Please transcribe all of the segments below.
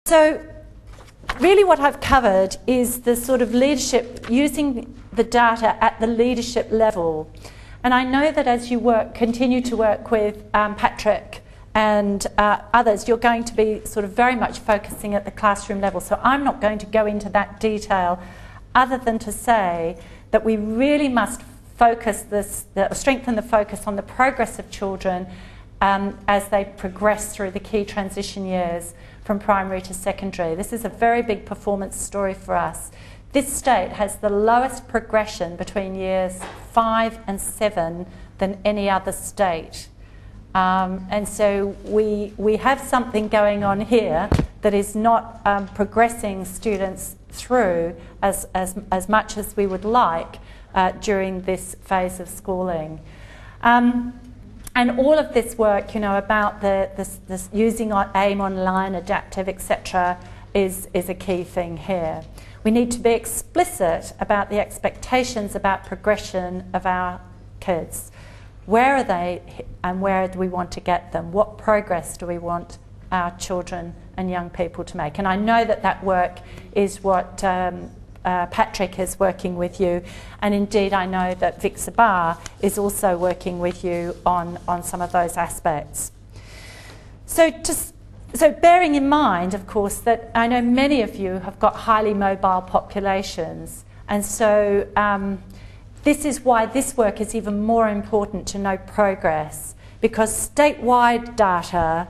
So really what I've covered is the sort of leadership, using the data at the leadership level. And I know that as you continue to work with Patrick and others, you're going to be sort of very much focusing at the classroom level. So I'm not going to go into that detail other than to say that we really must focus strengthen the focus on the progress of children as they progress through the key transition years from primary to secondary. This is a very big performance story for us. This state has the lowest progression between years 5 and 7 than any other state. And so we have something going on here that is not progressing students through as much as we would like during this phase of schooling. And all of this work, you know, about this using AIM online, adaptive, etc., is a key thing here. We need to be explicit about the expectations about progression of our kids. Where are they and where do we want to get them? What progress do we want our children and young people to make? And I know that that work is what Patrick is working with you, and indeed I know that Vic Sabar is also working with you on some of those aspects. So bearing in mind, of course, that I know many of you have got highly mobile populations, and so this is why this work is even more important to know progress, because statewide data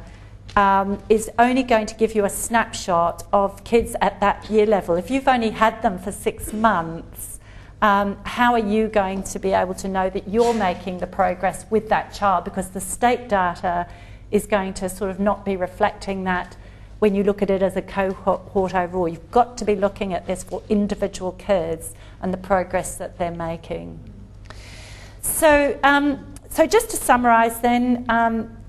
is only going to give you a snapshot of kids at that year level. If you've only had them for 6 months, how are you going to be able to know that you're making the progress with that child? Because the state data is going to sort of not be reflecting that when you look at it as a cohort overall. You've got to be looking at this for individual kids and the progress that they're making. So, so just to summarise then,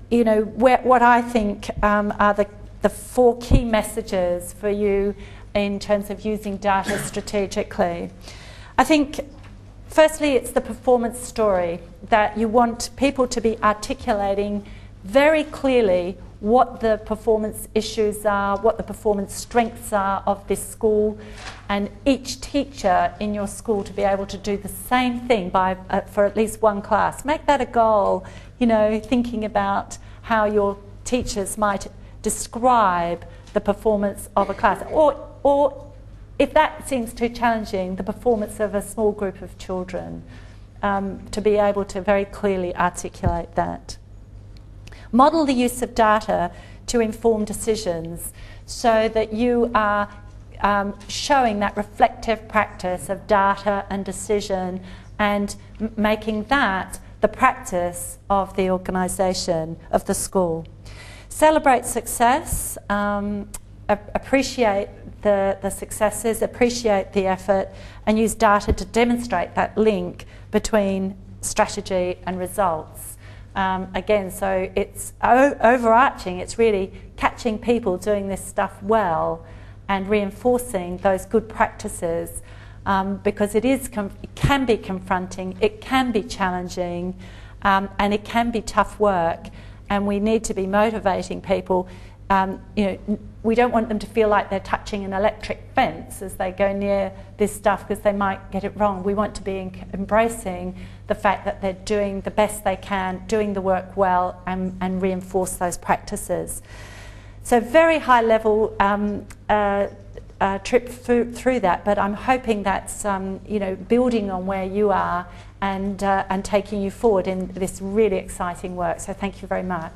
you know, what I think are the 4 key messages for you in terms of using data strategically. I think, firstly, it's the performance story, that you want people to be articulating very clearly what the performance issues are, what the performance strengths are of this school, and each teacher in your school to be able to do the same thing for at least one class. Make that a goal, you know, thinking about how your teachers might describe the performance of a class, or if that seems too challenging, the performance of a small group of children, to be able to very clearly articulate that. Model the use of data to inform decisions so that you are showing that reflective practice of data and decision and making that the practice of the organisation, of the school. Celebrate success, appreciate the successes, appreciate the effort, and use data to demonstrate that link between strategy and results. Again, so it's overarching, it's really catching people doing this stuff well and reinforcing those good practices, because it can be confronting, it can be challenging, and it can be tough work, and we need to be motivating people. You know, we don't want them to feel like they're touching an electric fence as they go near this stuff because they might get it wrong. We want to be embracing the fact that they're doing the best they can, doing the work well, and reinforce those practices. So very high level trip through that, but I'm hoping that's you know, building on where you are and taking you forward in this really exciting work. So thank you very much.